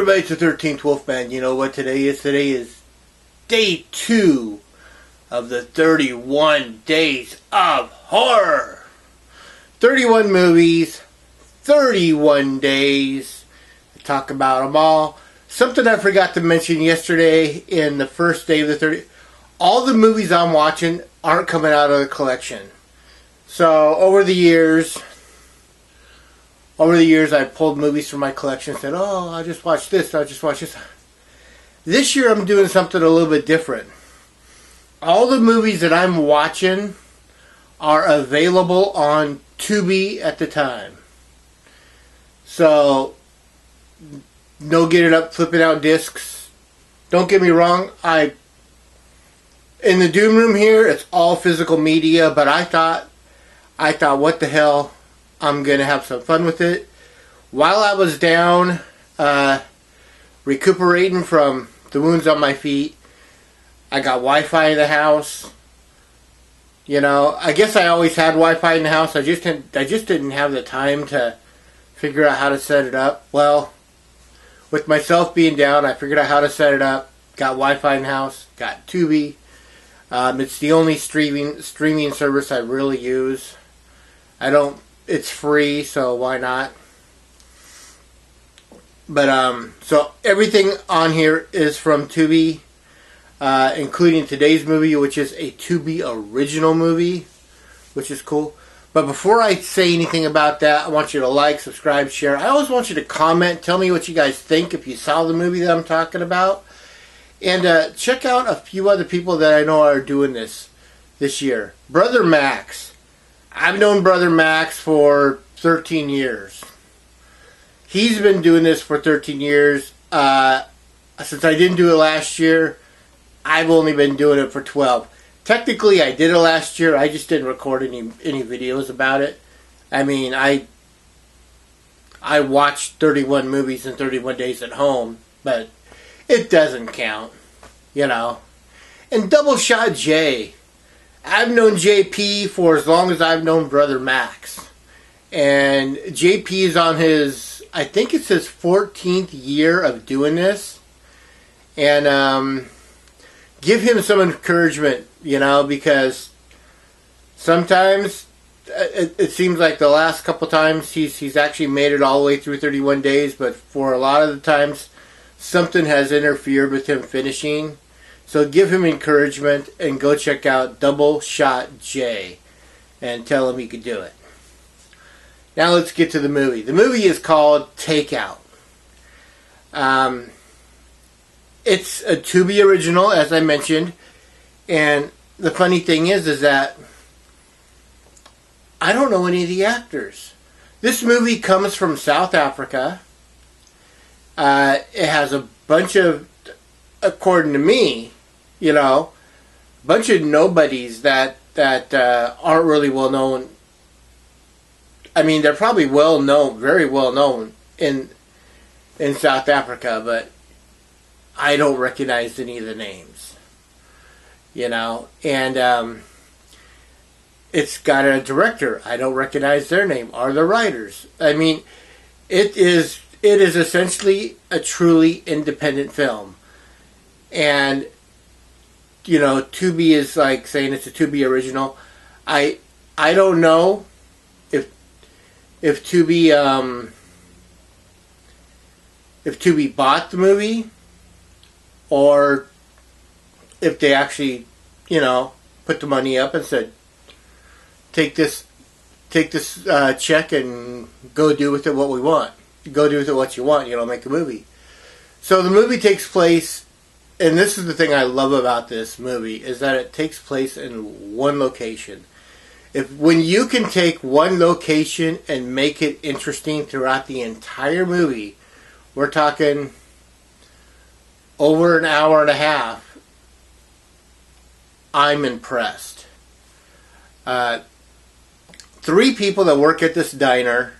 everybody, it's the 13th Wolfman. You know what today is? Today is day 2 of the 31 Days of Horror. 31 movies, 31 days. I talk about them all. Something I forgot to mention yesterday in the first day of the 30. All the movies I'm watching aren't coming out of the collection. So over the years, I pulled movies from my collection and said, oh, I'll just watch this, I'll just watch this. This year I'm doing something a little bit different. All the movies that I'm watching are available on Tubi at the time. So, no getting up, flipping out discs. Don't get me wrong, in the Doom Room here, it's all physical media, but I thought, what the hell, I'm going to have some fun with it. While I was down recuperating from the wounds on my feet, I got Wi-Fi in the house. You know, I guess I always had Wi-Fi in the house. I just didn't have the time to figure out how to set it up. Well, with myself being down, I figured out how to set it up. Got Wi-Fi in the house. Got Tubi. It's the only streaming service I really use. It's free, so why not? But, so everything on here is from Tubi, including today's movie, which is a Tubi original movie, which is cool. But before I say anything about that, I want you to like, subscribe, share. I always want you to comment, tell me what you guys think if you saw the movie that I'm talking about. And check out a few other people that I know are doing this year. Brother Max. I've known Brother Max for 13 years. He's been doing this for 13 years. Since I didn't do it last year, I've only been doing it for 12. Technically, I did it last year. I just didn't record any videos about it. I mean, I watched 31 movies in 31 days at home, but it doesn't count, you know. And Double Shot J. I've known JP for as long as I've known Brother Max. And JP is on I think it's his 14th year of doing this. And give him some encouragement, you know, because sometimes it seems like the last couple times he's actually made it all the way through 31 days, but for a lot of the times something has interfered with him finishing. So give him encouragement and go check out Double Shot J and tell him he could do it. Now let's get to the movie. The movie is called Takeout. It's a Tubi original, as I mentioned. And the funny thing is that I don't know any of the actors. This movie comes from South Africa. It has a bunch of, according to me, you know, a bunch of nobodies that aren't really well known. I mean, they're probably well known, very well known in South Africa, but I don't recognize any of the names. You know, and it's got a director. I don't recognize their name or the writers. I mean, it is essentially a truly independent film. And, you know, Tubi is like saying it's a Tubi original. I don't know if Tubi bought the movie or if they actually, you know, put the money up and said, take this check and go do with it what we want. Go do with it what you want, you know, make a movie. So the movie takes place, and this is the thing I love about this movie, is that it takes place in one location. When you can take one location and make it interesting throughout the entire movie, we're talking over an hour and a half, I'm impressed. 3 people that work at this diner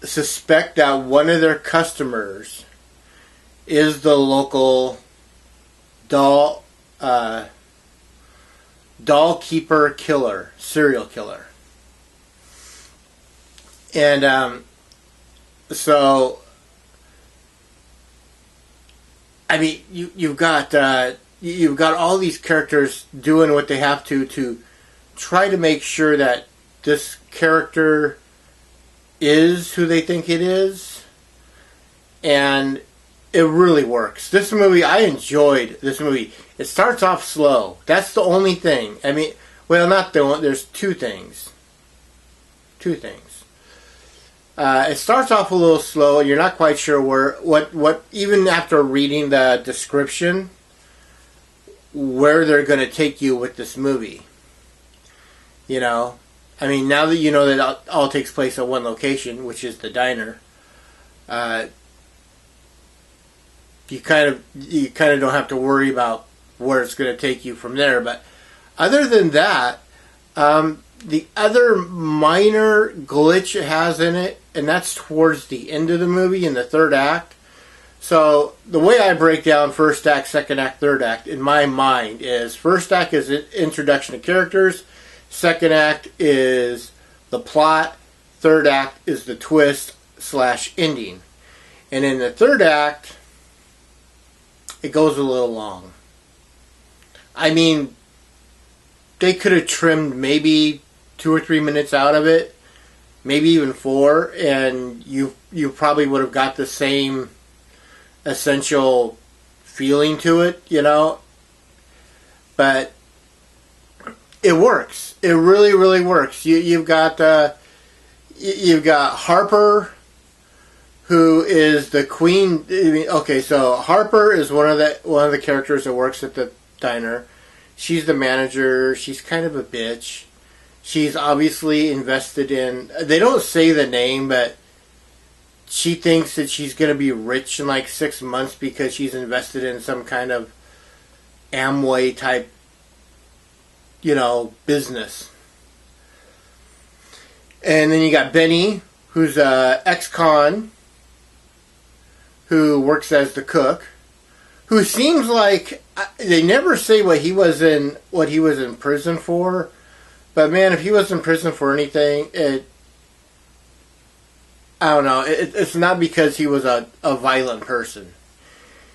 suspect that one of their customers is the local doll keeper killer, serial killer. And so I mean, you've got all these characters doing what they have to try to make sure that this character is who they think it is, and it really works. This movie, I enjoyed this movie. It starts off slow. That's the only thing. I mean, well, not the one. There's two things. It starts off a little slow, and you're not quite sure what. Even after reading the description, where they're going to take you with this movie. You know, I mean, now that you know that it all takes place at one location, which is the diner, you kind of don't have to worry about where it's going to take you from there. But other than that, the other minor glitch it has in it, and that's towards the end of the movie in the third act. So the way I break down first act, second act, third act in my mind is first act is introduction of characters, second act is the plot, third act is the twist / ending. And in the third act, it goes a little long. I mean, they could have trimmed maybe 2 or 3 minutes out of it, maybe even 4, and you probably would have got the same essential feeling to it, you know. But it works. It really, really works. You've got Harper, who is the queen. Okay, so Harper is one of the characters that works at the diner. She's the manager. She's kind of a bitch. She's obviously invested in. They don't say the name, but she thinks that she's going to be rich in like 6 months because she's invested in some kind of Amway type, you know, business. And then you got Benny, who's a ex-con, who works as the cook, who seems like they never say what he was in prison for, but man, if he was in prison for anything, I don't know. It's not because he was a violent person.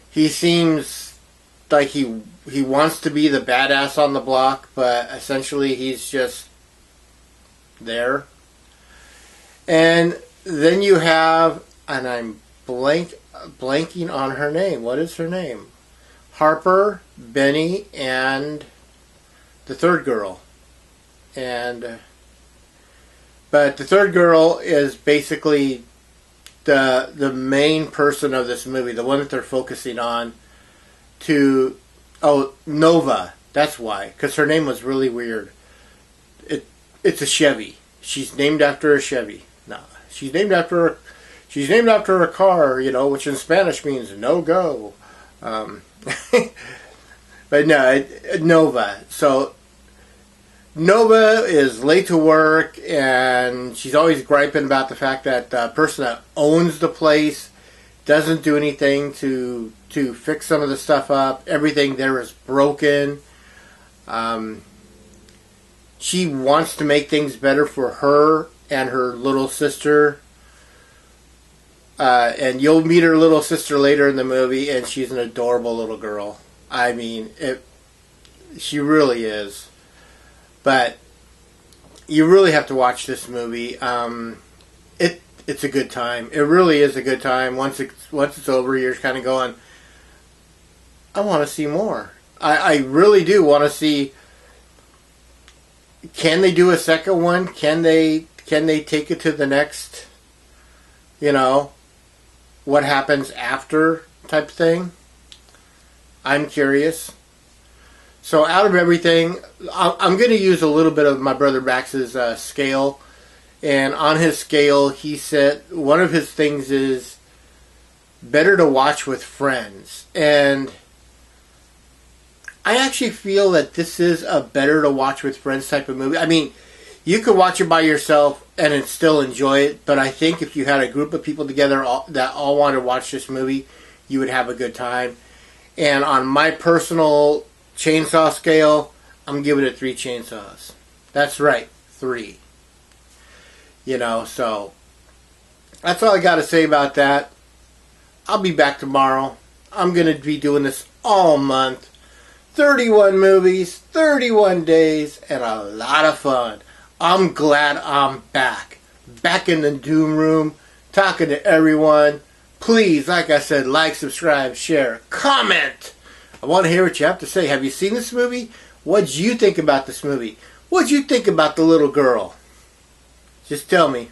He seems like he wants to be the badass on the block, but essentially he's just there. And then you have, and I'm blanking on her name. What is her name? Harper, Benny, and the third girl. But the third girl is basically the main person of this movie, the one that they're focusing on. Nova. That's why, because her name was really weird. It's a Chevy. She's named after a Chevy. No, she's named after a car, you know, which in Spanish means no go. But no, Nova. So Nova is late to work, and she's always griping about the fact that the person that owns the place doesn't do anything to fix some of the stuff up. Everything there is broken. She wants to make things better for her and her little sister. And you'll meet her little sister later in the movie, and she's an adorable little girl. I mean, she really is. But you really have to watch this movie. It's a good time. It really is a good time. Once it's over, you're kind of going, I want to see more. I really do want to see. Can they do a second one? Can they take it to the next? You know, what happens after type thing? I'm curious. So out of everything, I'm going to use a little bit of my brother Max's scale. And on his scale, he said one of his things is better to watch with friends. And I actually feel that this is a better to watch with friends type of movie. I mean, you could watch it by yourself and still enjoy it. But I think if you had a group of people together that all wanted to watch this movie, you would have a good time. And on my personal chainsaw scale, I'm giving it 3 chainsaws. That's right, 3. You know, so that's all I got to say about that. I'll be back tomorrow. I'm going to be doing this all month. 31 movies, 31 days, and a lot of fun. I'm glad I'm back. Back in the Doom Room, talking to everyone. Please, like I said, like, subscribe, share, comment. I want to hear what you have to say. Have you seen this movie? What'd you think about this movie? What'd you think about the little girl? Just tell me.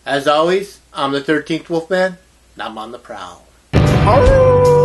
As always, I'm the 13th Wolfman, and I'm on the prowl. Oh!